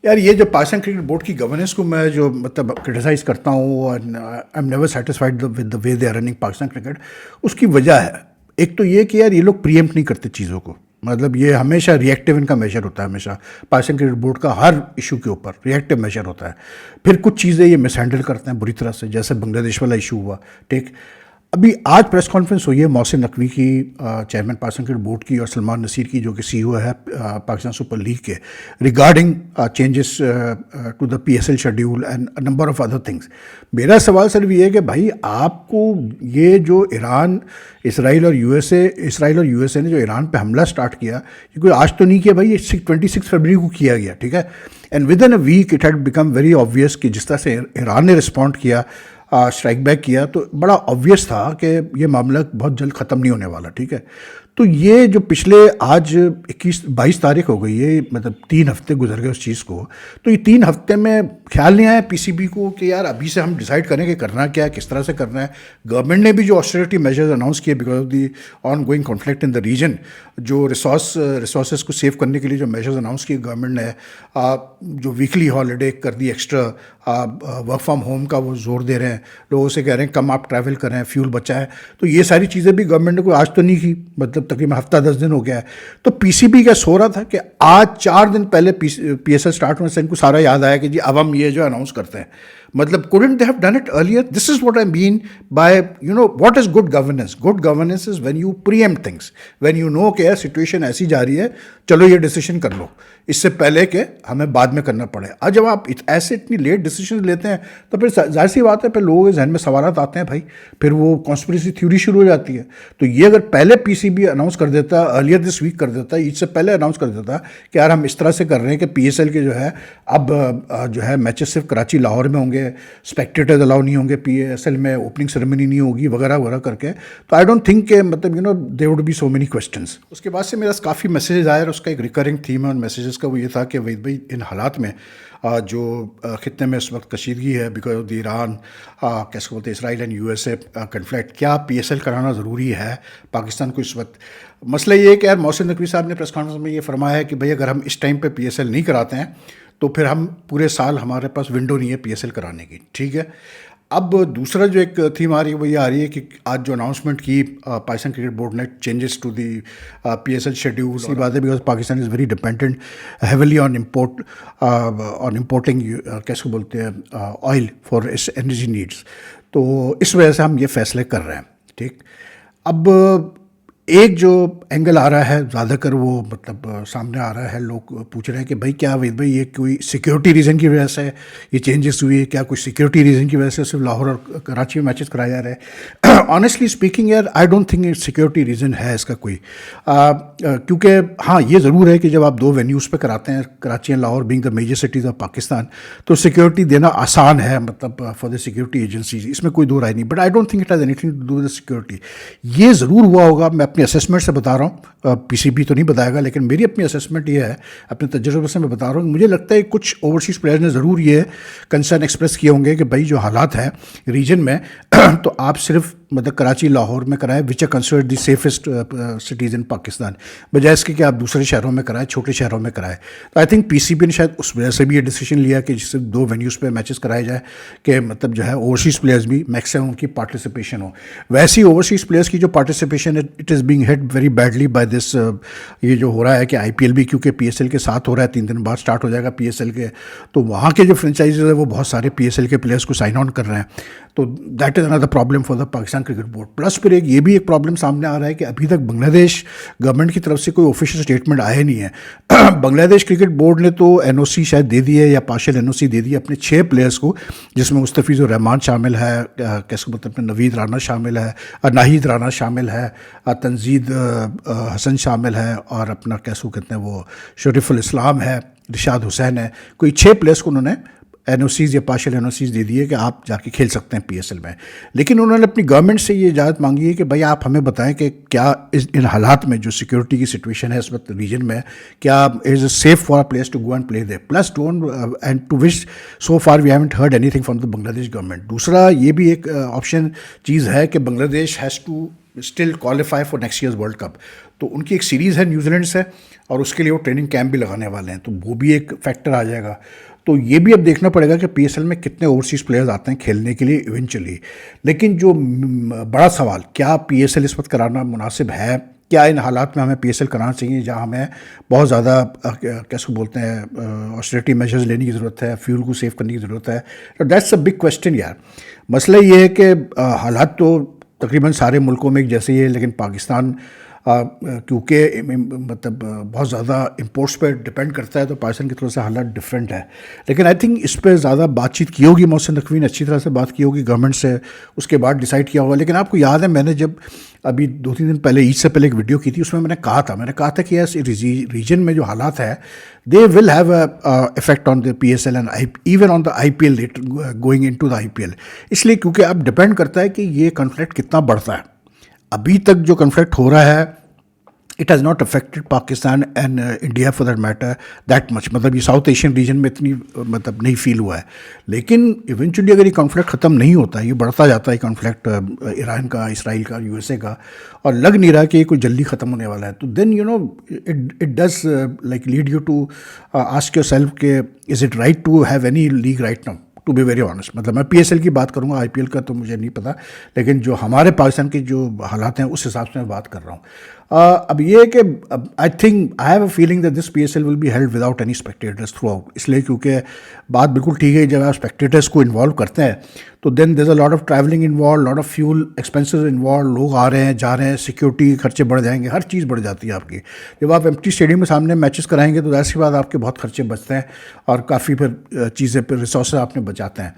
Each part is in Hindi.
यार ये जो पाकिस्तान क्रिकेट बोर्ड की गवर्नेंस को मैं जो मतलब क्रिटिसाइज़ करता हूँ, और I am never satisfied with the way they are running Pakistan cricket. उसकी वजह है, एक तो ये कि यार ये लोग प्रीएम्प्ट नहीं करते चीज़ों को। मतलब ये हमेशा रिएक्टिव इनका मेजर होता है, हमेशा पाकिस्तान क्रिकेट बोर्ड का हर इशू के ऊपर रिएक्टिव मेजर होता है। फिर कुछ चीज़ें ये मिसहैंडल करते हैं बुरी तरह से, जैसे बांग्लादेश वाला इशू हुआ। ठीक, अभी आज प्रेस कॉन्फ्रेंस हुई है मोहसिन नकवी की, चेयरमैन पाकिस्तान क्रिकेट बोर्ड की, और सलमान नसीर की जो कि सीईओ है पाकिस्तान सुपर लीग के, regarding changes to the PSL schedule and a number of other things. मेरा सवाल सिर्फ ये है कि भाई आपको ये जो इसराइल और यूएसए ने जो ईरान पे हमला स्टार्ट किया, ये कोई आज तो नहीं किया भाई, ये 26 फरवरी को किया गया। ठीक है, and within a week it had become very obvious कि जिस तरह से ईरान ने रिस्पॉन्ड किया, स्ट्राइक बैक किया, तो बड़ा ऑब्वियस था कि ये मामला बहुत जल्द ख़त्म नहीं होने वाला। ठीक है, तो ये जो पिछले आज 22 तारीख हो गई है, मतलब 3 हफ्ते गुजर गए उस चीज़ को। तो ये 3 हफ्ते में ख्याल नहीं आया पीसीबी को कि यार अभी से हम डिसाइड करें कि करना क्या है, किस तरह से करना है। गवर्नमेंट ने भी जो ऑस्टेरिटी मेजर्स अनाउंस किए because of the ongoing conflict in the region, जो रिसोर्सेज को सेव करने के लिए जो मेजर्स अनाउंस किए गवर्नमेंट ने, जो वीकली हॉलीडे कर दी एक्स्ट्रा, वर्क फ्रॉम होम का वो जोर दे रहे हैं, लोगों से कह रहे हैं कम आप ट्रैवल करें, फ्यूल बचाएं। तो ये सारी चीज़ें भी गवर्नमेंट ने कोई आज तो नहीं की, मतलब तकरीबन हफ्ता 10 दिन हो गया है। तो पीसीबी क्या सो रहा था कि आज 4 दिन पहले पीएसएल स्टार्ट होने से इनको सारा याद आया कि जी अब हम ये जो अनाउंस करते हैं। मतलब couldn't they have done it earlier? This is what I mean by, what is good governance? Good governance is when you preempt things, when you know कि यार सिचुएशन ऐसी जा रही है, चलो ये डिसीजन कर लो, इससे पहले कि हमें बाद में करना पड़े। आज जब आप ऐसे इतनी लेट डिसीजन लेते हैं तो फिर जाहिर सी बात है, फिर लोगों के जहन में सवालात आते हैं भाई, फिर वो कॉन्स्पिरेसी थ्योरी शुरू हो जाती है। तो ये अगर पहले पीसीबी अनाउंस कर देता, अर्लियर दिस वीक कर देता, इससे पहले अनाउंस कर देता कि यार हम इस तरह से कर रहे हैं कि पीएसएल के जो है अब जो है मैचेस सिर्फ कराची लाहौर में होंगे, स्पेक्टेटर्स अलाउ नहीं होंगे पीएसएल में, ओपनिंग सेरेमनी नहीं होगी वगैरह वगैरह करके, तो आई डोंट थिंक के मतलब there would be so many questions. उसके बाद से मेरा काफ़ी मैसेज आया, और उसका एक रिकरिंग थीम है उन मैसेजेस का, वो ये था कि वहीद भाई इन हालात में जो खित्ते में इस वक्त कशीदगी है बिकॉज ऑफ द ईरान, कैसे बोलते हैं, इसराइल एंड यूएसए कन्फ्लिक्ट, क्या पीएसएल कराना ज़रूरी है पाकिस्तान को इस वक्त? मसला ये है कि यार मोहसिन नकवी साहब ने प्रेस कॉन्फ्रेंस में ये फरमाया है कि भाई अगर हम इस टाइम पे पीएसएल नहीं कराते हैं तो फिर हम पूरे साल हमारे पास विंडो नहीं है पीएसएल कराने की। ठीक है, अब दूसरा जो एक थीम आ रही है वो ये आ रही है कि आज जो अनाउंसमेंट की पाकिस्तान क्रिकेट बोर्ड ने, changes to the PSL schedule, उसकी बात है because Pakistan is very dependent heavily on importing कैसे बोलते हैं oil for its energy needs. तो इस वजह से हम ये फैसले कर रहे हैं। ठीक, अब एक जो एंगल आ रहा है ज़्यादातर, वो मतलब सामने आ रहा है, लोग पूछ रहे हैं कि भाई क्या वहीद भाई ये कोई सिक्योरिटी रीज़न की वजह से ये चेंजेस हुई है, क्या कोई सिक्योरिटी रीज़न की वजह से सिर्फ लाहौर और कराची में मैचेस कराए जा रहे हैं? ऑनेस्टली स्पीकिंग यार, आई डोंट थिंक सिक्योरिटी रीज़न है इसका कोई, क्योंकि हाँ ये ज़रूर है कि जब आप 2 वेन्यूज़ पे कराते हैं, Karachi and Lahore being the major cities of Pakistan, तो सिक्योरिटी देना आसान है, मतलब फॉर द सिक्योरिटी एजेंसीज, इसमें कोई दो राय नहीं। But I don't think it has anything to do with security. ये ज़रूर हुआ होगा, मैं अपनी असेसमेंट से बता रहा हूँ, पीसीबी तो नहीं बताएगा, लेकिन मेरी अपनी असेसमेंट ये है, अपने तजुर्बे से मैं बता रहा हूँ, मुझे लगता है कुछ ओवरसीज़ प्लेयर्स ने ज़रूर ये कंसर्न एक्सप्रेस किए होंगे कि भाई जो हालात हैं रीजन में तो आप सिर्फ मतलब कराची लाहौर में कराएं, which are considered the safest cities in Pakistan, बजाय इसके कि आप दूसरे शहरों में कराएं, छोटे शहरों में कराएं। तो आई थिंक पीसीबी ने शायद उस वजह से भी ये डिसीजन लिया कि जिससे 2 वेन्यूज़ पे मैचेस कराए जाए, कि मतलब जो है ओवरसीज़ प्लेयर्स भी मैक्सिमम उनकी पार्टिसिपेशन हो। वैसे ही ओवरसीज़ प्लेयर्स की जो पार्टिसिपेशन है, it is being hit very badly by this, ये जो हो रहा है कि आईपीएल भी क्योंकि पीएसएल के साथ हो रहा है, 3 दिन बाद स्टार्ट हो जाएगा पीएसएल के, तो वहाँ के जो फ्रेंचाइजीज है वो बहुत सारे पीएसएल के प्लेयर्स को साइन ऑन कर रहे हैं। तो that is another problem for the Pakistan cricket board. Plus फिर ये भी एक प्रॉब्लम सामने आ रहा है कि अभी तक बांग्लादेश गवर्नमेंट की तरफ से कोई ऑफिशियल स्टेटमेंट आया नहीं है। बांग्लादेश क्रिकेट बोर्ड ने तो एनओसी शायद दे दी है या पार्शियल एनओसी दे दी है अपने 6 प्लेयर्स को, जिसमें मुस्तफिजुर रहमान शामिल है, कैसे बोलते हैं, नवीद राना शामिल है, नाहिद राना शामिल है, तंजीद हसन शामिल है, और अपना कैसे कहते हैं वो शरीफुल इस्लाम है, रिशाद हुसैन है। कोई 6 प्लेयर्स को उन्होंने एनओसीज़ या पार्शियल एनओसीज़ दे दिए कि आप जाके खेल सकते हैं पीएसएल में। लेकिन उन्होंने अपनी गवर्नमेंट से ये इजाज़त मांगी है कि भाई आप हमें बताएं कि क्या इन हालात में जो सिक्योरिटी की सिचुएशन है इस वक्त रीजन में, क्या is safe for a players to go and play there, plus don't and to which so far we haven't heard anything from the Bangladesh government. दूसरा ये भी एक ऑप्शन चीज़ है कि Bangladesh has to still qualify for next years world cup. तो उनकी एक सीरीज़ है न्यूजीलैंड से, और उसके लिए वो ट्रेनिंग कैंप भी लगाने वाले हैं, तो वो भी एक फैक्टर आ जाएगा। तो ये भी अब देखना पड़ेगा कि पीएसएल में कितने ओवरसीज़ प्लेयर्स आते हैं खेलने के लिए इवेंचुअली। लेकिन जो बड़ा सवाल, क्या पीएसएल इस वक्त कराना मुनासिब है, क्या इन हालात में हमें पीएसएल कराना चाहिए जहां हमें बहुत ज़्यादा कैसे बोलते हैं ऑस्टेरिटी मेजर्स लेने की ज़रूरत है, फ्यूल को सेव करने की ज़रूरत है। तो दैट्स अ बिग क्वेश्चन यार। मसला ये है कि हालात तो तकरीबन सारे मुल्कों में एक जैसे ही है, लेकिन पाकिस्तान क्योंकि मतलब बहुत ज़्यादा इंपोर्ट्स पे डिपेंड करता है, तो पाकिस्तान की तरफ से हालात डिफरेंट है। लेकिन आई थिंक इस पर ज़्यादा बातचीत की होगी, मोहसिन नकवी ने अच्छी तरह से बात की होगी गवर्नमेंट से, उसके बाद डिसाइड किया होगा। लेकिन आपको याद है मैंने जब अभी 2-3 दिन पहले, ईद से पहले एक वीडियो की थी, उसमें मैंने कहा था कि यस रीजन में जो हालात है दे will have a effect on the PSL and even on the IPL going into the IPL। इसलिए क्योंकि अब डिपेंड करता है कि ये कॉन्फ्लिक्ट कितना बढ़ता है। अभी तक जो कॉन्फ्लिक्ट हो रहा है it has not affected Pakistan and India for that matter that much, मतलब ये साउथ एशियन रीजन में इतनी मतलब नहीं फील हुआ है। लेकिन इवेंचुअली अगर ये कॉन्फ्लिक्ट ख़त्म नहीं होता, ये बढ़ता जाता है कॉन्फ्लिक्ट ईरान का, इसराइल का, USA का, और लग नहीं रहा कि ये कोई जल्दी ख़त्म होने वाला है, तो then you know it does like lead you to ask yourself के is it right to have any league right now, to be very honest. मतलब मैं PSL की बात करूँगा, IPL का तो मुझे नहीं पता, लेकिन जो हमारे पाकिस्तान के जो हालात हैं उस हिसाब से मैं बात कर रहा हूँ। अब ये है कि I think I have a feeling that this PSL will be held without any spectators through out. इसलिए क्योंकि बात बिल्कुल ठीक है, जब आप स्पेक्टेटर्स को इन्वॉल्व करते हैं तो then there is a lot of travelling involve, lot of fuel expenses involve, लोग आ रहे हैं जा रहे हैं, सिक्योरिटी के खर्चे बढ़ जाएंगे, हर चीज़ बढ़ जाती है आपकी। जब आप एम्प्टी स्टेडियम में सामने मैचेस कराएंगे तो ज़ाहिर सी बात आपके बहुत खर्चे बचते हैं और काफ़ी फिर चीज़ें फिर रिसोर्सेज आपने बचाते हैं।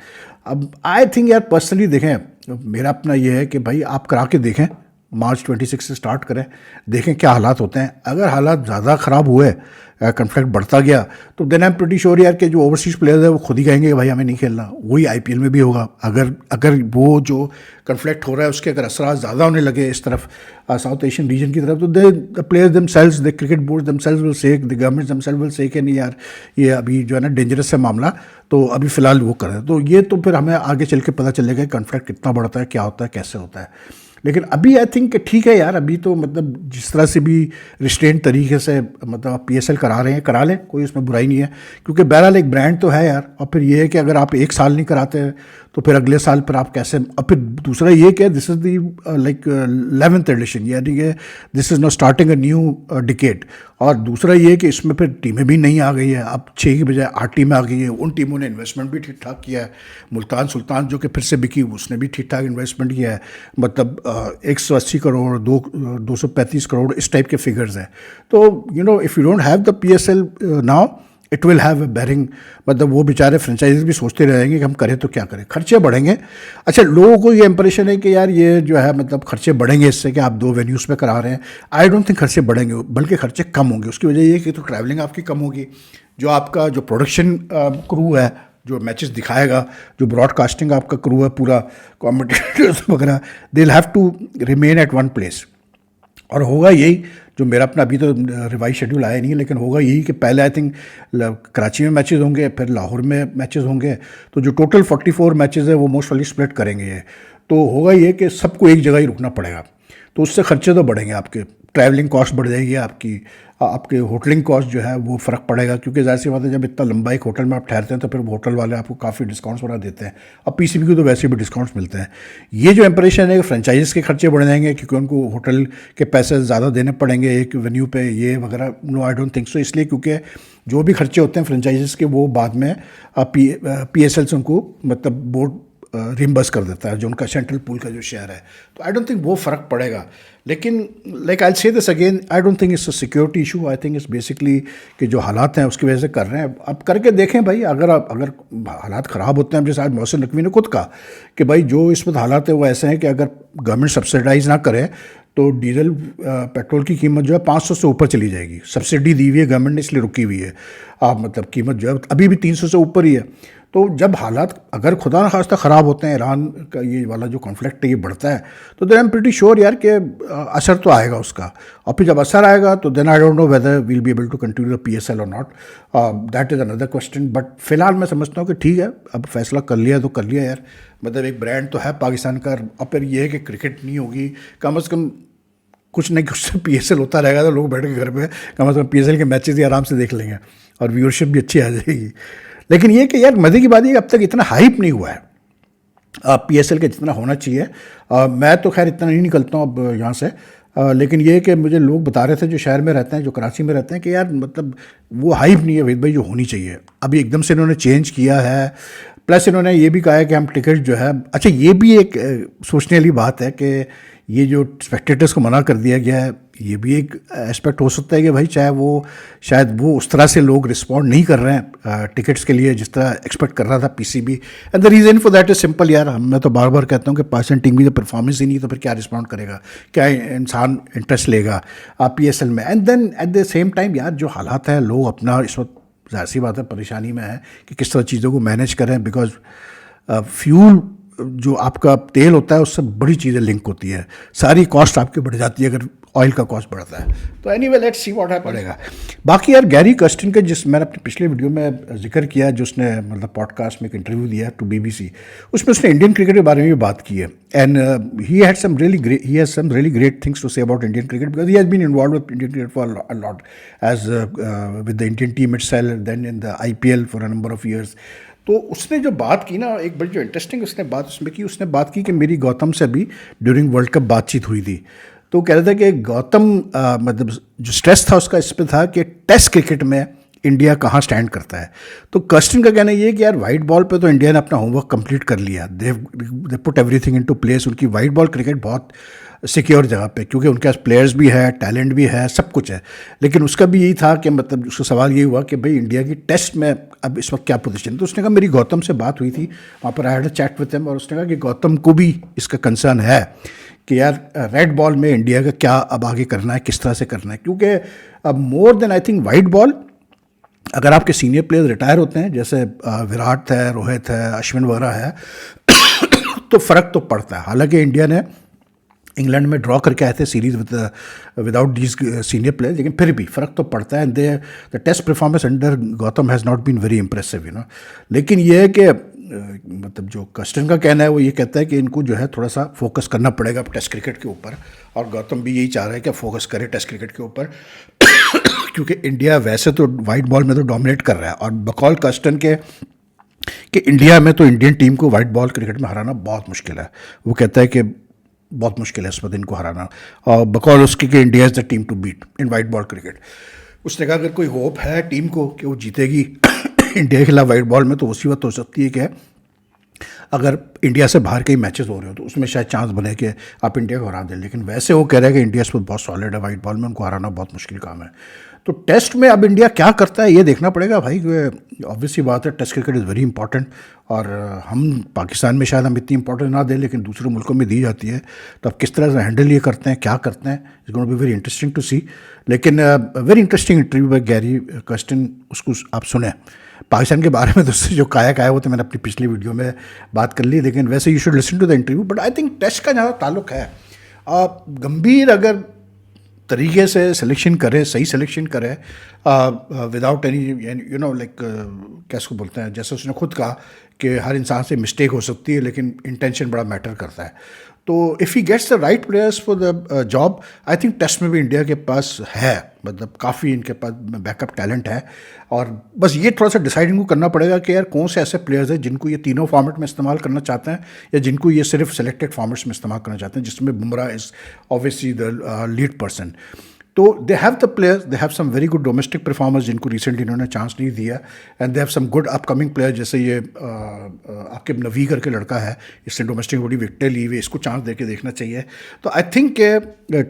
अब आई थिंक यार पर्सनली देखें, मेरा अपना ये है कि भाई आप करा के देखें, मार्च 26 से स्टार्ट करें, देखें क्या हालात होते हैं। अगर हालात ज़्यादा ख़राब हुए, कॉन्फ्लिक्ट बढ़ता गया, तो then I am pretty sure यार कि जो ओवरसीज़ प्लेयर्स है वो खुद ही कहेंगे कि भाई हमें नहीं खेलना। वही IPL में भी होगा। अगर वो जो कॉन्फ्लिक्ट हो रहा है उसके अगर असरात ज़्यादा होने लगे इस तरफ साउथ एशियन रीजन की तरफ, तो the players themselves, the cricket board themselves will say, the government themselves will say कि नहीं यार ये अभी जो है ना डेंजरस है मामला, तो अभी फ़िलहाल वो करें। तो ये तो फिर हमें आगे चल के पता चलेगा कि कॉन्फ्लिक्ट कितना बढ़ता है, क्या होता है, कैसे होता है। लेकिन अभी आई थिंक ठीक है यार, अभी तो मतलब जिस तरह से भी रिस्ट्रेंट तरीके से मतलब आप PSL करा रहे हैं, करा लें, कोई उसमें बुराई नहीं है, क्योंकि बहरहाल एक ब्रांड तो है यार। और फिर ये है कि अगर आप एक साल नहीं कराते तो फिर अगले साल पर आप कैसे, और फिर दूसरा ये कि this is the like 11th edition, यानी कि this is not starting a new decade. और दूसरा ये कि इसमें फिर टीमें भी नहीं आ गई है, अब 6 की बजाय 8 टीमें आ गई हैं। उन टीमों ने इन्वेस्टमेंट भी ठीक ठाक किया है। मुल्तान सुल्तान जो कि फिर से बिकी, उसने भी ठीक ठाक इन्वेस्टमेंट किया है, मतलब 180 करोड़, 235 करोड़, इस टाइप के फिगर्स हैं। तो you know if you don't have the PSL now it will have a bearing, मतलब वो बेचारे फ्रेंचाइजीज भी सोचते रहेंगे कि हम करें तो क्या करें, खर्चे बढ़ेंगे। अच्छा, लोगों को ये इंप्रेशन है कि यार ये जो है मतलब खर्चे बढ़ेंगे इससे कि आप 2 वेन्यूज़ पे करा रहे हैं। आई डोंट थिंक खर्चे बढ़ेंगे, बल्कि खर्चे कम होंगे। उसकी वजह ये है कि तो ट्रैवलिंग आपकी कम होगी, जो आपका जो प्रोडक्शन क्रू है जो मैचेस दिखाएगा, जो ब्रॉडकास्टिंग आपका क्रू है पूरा, कमेंटेटर्स वगैरह, they will have to remain at one place. और होगा यही, जो मेरा अपना अभी तो रिवाइज शेड्यूल आया नहीं है, लेकिन होगा यही कि पहले आई थिंक कराची में मैचेस होंगे, फिर लाहौर में मैचेस होंगे, तो जो टोटल 44 मैचेस है वो मोस्ट वाली स्प्लिट करेंगे ये। तो होगा ये कि सबको एक जगह ही रुकना पड़ेगा, तो उससे खर्चे तो बढ़ेंगे, आपके ट्रैवलिंग कॉस्ट बढ़ जाएगी, आपके होटलिंग कॉस्ट जो है वो फ़र्क पड़ेगा, क्योंकि ज़ाहिर सी बात है जब इतना लंबा एक होटल में आप ठहरते हैं तो फिर होटल वाले आपको काफ़ी डिस्काउंट्स बना देते हैं। अब PCB को तो वैसे भी डिस्काउंट्स मिलते हैं। ये जो इंप्रेशन है कि फ्रेंचाइजीज़ के खर्चे बढ़ जाएंगे क्योंकि उनको होटल के पैसे ज़्यादा देने पड़ेंगे एक वेन्यू पे, ये वगैरह, no I don't think so. इसलिए क्योंकि जो भी खर्चे होते हैं फ्रेंचाइजीज़ के वो बाद में PSL से उनको मतलब बोर्ड रिम्बर्स कर देता है, जो उनका सेंट्रल पूल का जो शेयर है। तो आई डोंट थिंक वो फ़र्क पड़ेगा। लेकिन लाइक आई से this again, I don't think it's a security issue, I think it's basically कि जो हालात हैं उसकी वजह से कर रहे हैं। अब करके देखें भाई, अगर हालात ख़राब होते हैं, जैसे आज मोहसिन नकवी ने खुद कहा कि भाई जो इस वक्त हालात है वो ऐसे हैं कि अगर गवर्नमेंट सब्सिडाइज़ ना करे तो डीजल पेट्रोल की कीमत जो है 500 से ऊपर चली जाएगी। सब्सिडी दी हुई है गवर्नमेंट ने, इसलिए रुकी हुई है। मतलब कीमत जो है अभी भी 300 से ऊपर ही है। तो जब हालात अगर खुदा न खास्ता ख़राब होते हैं, ईरान का ये वाला जो कॉन्फ्लिक्ट है ये बढ़ता है, तो then I am pretty sure यार कि असर तो आएगा उसका। और फिर जब असर आएगा तो then I don't know whether we'll be able to continue the PSL और not, that is another question. But फिलहाल मैं समझता हूँ कि ठीक है, अब फैसला कर लिया तो कर लिया यार, मतलब एक ब्रांड तो है पाकिस्तान का। और फिर ये है कि क्रिकेट नहीं होगी, कम अज़ कम कुछ नहीं कुछ तो PSL होता रहेगा, तो लोग बैठ के घर पे कम से कम PSL के मैचेस ही आराम से देख लेंगे और व्यूअरशिप भी अच्छी आ जाएगी। लेकिन ये कि यार मज़े की बात ये कि अब तक इतना हाइप नहीं हुआ है PSL के जितना होना चाहिए। मैं तो खैर इतना नहीं निकलता हूँ अब यहाँ से, लेकिन ये कि मुझे लोग बता रहे थे जो शहर में रहते हैं, जो कराची में रहते हैं, कि यार मतलब वो हाइप नहीं है वेद भाई जो होनी चाहिए। अभी एकदम से इन्होंने चेंज किया है, प्लस इन्होंने ये भी कहा है कि हम टिकट जो है, अच्छा ये भी एक सोचने वाली बात है कि ये जो स्पेक्टेटर्स को मना कर दिया गया है, ये भी एक एस्पेक्ट हो सकता है कि भाई चाहे वो शायद वो उस तरह से लोग रिस्पॉन्ड नहीं कर रहे हैं टिकट्स के लिए जिस तरह एक्सपेक्ट कर रहा था PCB। And the reason for that is simple यार, मैं तो बार बार कहता हूँ कि पाकिस्तान टीम की जब परफॉर्मेंस ही नहीं तो फिर क्या रिस्पॉन्ड करेगा, क्या इंसान इंटरेस्ट लेगा PSL में। And then at the same time यार जो हालात है, लोग अपना इस वक्त ज़ाहिर सी बात है परेशानी में है कि किस तरह चीज़ों को मैनेज करें, बिकॉज फ्यूल जो आपका तेल होता है उससे बड़ी चीज़ें लिंक होती है, सारी कॉस्ट आपकी बढ़ जाती है अगर ऑयल का कॉस्ट बढ़ता है। तो एनीवे लेट्स सी व्हाट पड़ेगा। बाकी यार गैरी कर्स्टन के, जिस मैंने अपने पिछले वीडियो में जिक्र किया, जो उसने मतलब पॉडकास्ट में एक इंटरव्यू दिया टू BBC, उसमें उसने इंडियन क्रिकेट के बारे में भी बात की है। And he had some really great things to say about Indian cricket, because he has been involve with Indian cricket for a lot as with the Indian team itself, then in the IPL for a number of years. तो उसने जो बात की ना, एक बड़ी जो इंटरेस्टिंग उसने बात उसमें की, उसने बात की कि मेरी गौतम से अभी ड्यूरिंग वर्ल्ड कप बातचीत हुई थी। तो कह रहा था कि गौतम मतलब जो स्ट्रेस था उसका इस पे था कि टेस्ट क्रिकेट में इंडिया कहाँ स्टैंड करता है। तो कर्स्टन का कहना ये है कि यार वाइट बॉल पे तो इंडिया ने अपना होमवर्क कंप्लीट कर लिया, they put everything into place. उनकी वाइट बॉल क्रिकेट बहुत सिक्योर जगह पे, क्योंकि उनके पास प्लेयर्स भी है, टैलेंट भी है, सब कुछ है। लेकिन उसका भी यही था कि मतलब उसका सवाल ये हुआ कि भाई इंडिया की टेस्ट में अब इस वक्त क्या पोजीशन है। तो उसने कहा मेरी गौतम से बात हुई थी, वहाँ पर I had a chat with him, और उसने कहा कि गौतम को भी इसका कंसर्न है कि यार रेड बॉल में इंडिया का क्या अब आगे करना है, किस तरह से करना है। क्योंकि अब more than I think white ball, अगर आपके सीनियर प्लेयर्स रिटायर होते हैं, जैसे विराट है, रोहित है, अश्विन वगैरह है, तो फ़र्क तो पड़ता है। हालांकि इंडिया ने इंग्लैंड में ड्रॉ करके आए थे series without these senior players, लेकिन फिर भी फ़र्क तो पड़ता है। The test performance under Gautam has not been very impressive, लेकिन ये है कि मतलब जो कर्स्टन का कहना है वो ये कहता है कि इनको जो है थोड़ा सा फोकस करना पड़ेगा टेस्ट क्रिकेट के ऊपर, और गौतम भी यही चाह रहा है कि फोकस करे टेस्ट क्रिकेट के ऊपर क्योंकि इंडिया वैसे तो वाइट बॉल में तो डोमिनेट कर रहा है, और बकौल कर्स्टन के कि इंडिया में तो इंडियन टीम को वाइट बॉल क्रिकेट में हराना बहुत मुश्किल है। वो कहता है कि बहुत मुश्किल है इस वक्त इनको हराना, और बकौल उसकी कि India is the team to beat in white ball cricket. उसने कहा अगर कोई होप है टीम को कि वो जीतेगी इंडिया के खिलाफ वाइट बॉल में, तो उसी वक्त हो सकती है कि अगर इंडिया से बाहर कई मैचेस हो रहे हो तो उसमें शायद चांस बने कि आप इंडिया को हरा दें। लेकिन वैसे वो कह रहे हैं कि इंडिया इस वक्त बहुत सॉलिड है वाइट बॉल में, उनको हराना बहुत मुश्किल काम है। तो टेस्ट में अब इंडिया क्या करता है ये देखना पड़ेगा भाई। ऑब्वियसली बात है, test cricket is very important, और हम पाकिस्तान में शायद हम इतनी इंपॉर्टेंस ना दें, लेकिन दूसरे मुल्कों में दी जाती है। तो अब किस तरह से हैंडल ये करते हैं, क्या करते हैं, it's going to be very interesting to see. लेकिन very interesting interview by Gary Kirsten, उसको आप सुने। पाकिस्तान के बारे में तो उससे जो काया वो तो मैंने अपनी पिछली वीडियो में बात कर ली, लेकिन वैसे you should listen to the interview. But I think test का ज़्यादा ताल्लुक है, गंभीर अगर तरीके से सिलेक्शन करे, सही सिलेक्शन करे, विदाउट एनी लाइक कैसे को बोलते हैं, जैसे उसने खुद कहा कि हर इंसान से मिस्टेक हो सकती है, लेकिन इंटेंशन बड़ा मैटर करता है। तो if he gets the right players for the job, I think test में भी इंडिया के पास है, मतलब काफ़ी इनके पास बैकअप टैलेंट है। और बस ये थोड़ा सा डिसाइडिंग को करना पड़ेगा कि यार कौन से ऐसे प्लेयर्स हैं जिनको ये तीनों फॉर्मेट में इस्तेमाल करना चाहते हैं, या जिनको ये सिर्फ सेलेक्टेड फॉर्मेट्स में इस्तेमाल करना चाहते हैं, जिसमें Bumrah is obviously the lead person. तो they have the players, they have some very good domestic performers जिनको रिसेंटली इन्होंने चांस नहीं दिया, and they have some good upcoming player, जैसे ये आकिब नवी करके लड़का है, इसने डोमेस्टिक बड़ी विकेटें ली हुई, इसको चांस दे के देखना चाहिए। तो आई थिंक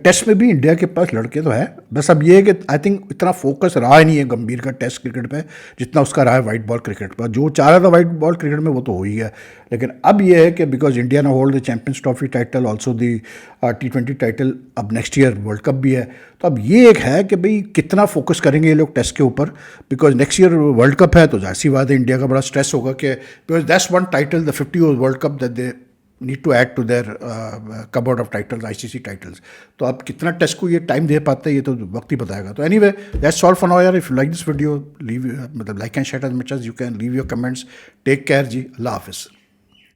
टेस्ट में भी इंडिया के पास लड़के तो है, बस अब ये है कि आई थिंक इतना फोकस रहा ही नहीं है गंभीर का टेस्ट क्रिकेट पे जितना उसका रहा है वाइट बॉल क्रिकेट पर। जो चाह रहा था वाइट बॉल क्रिकेट में वो तो हो ही है, लेकिन अब ये है कि बिकॉज इंडिया ना hold the champions trophy title, also the T20 title, अब नेक्स्ट ईयर वर्ल्ड कप भी है। तो अब ये एक है कि भाई कितना फोकस करेंगे ये लोग टेस्ट के ऊपर, because next year world cup है, तो जाहिर सी बात है इंडिया का बड़ा स्ट्रेस होगा कि because that's one title, the 50 world cup that they need to add to their cupboard of titles, ICC titles. तो अब कितना टेस्ट को ये टाइम दे पाते हैं ये तो वक्त ही बताएगा। तो anyway that's all for now यार। If you like this video, leave मतलब like and share as much as you can, leave your comments, take care जी, अल्लाह हाफिज़।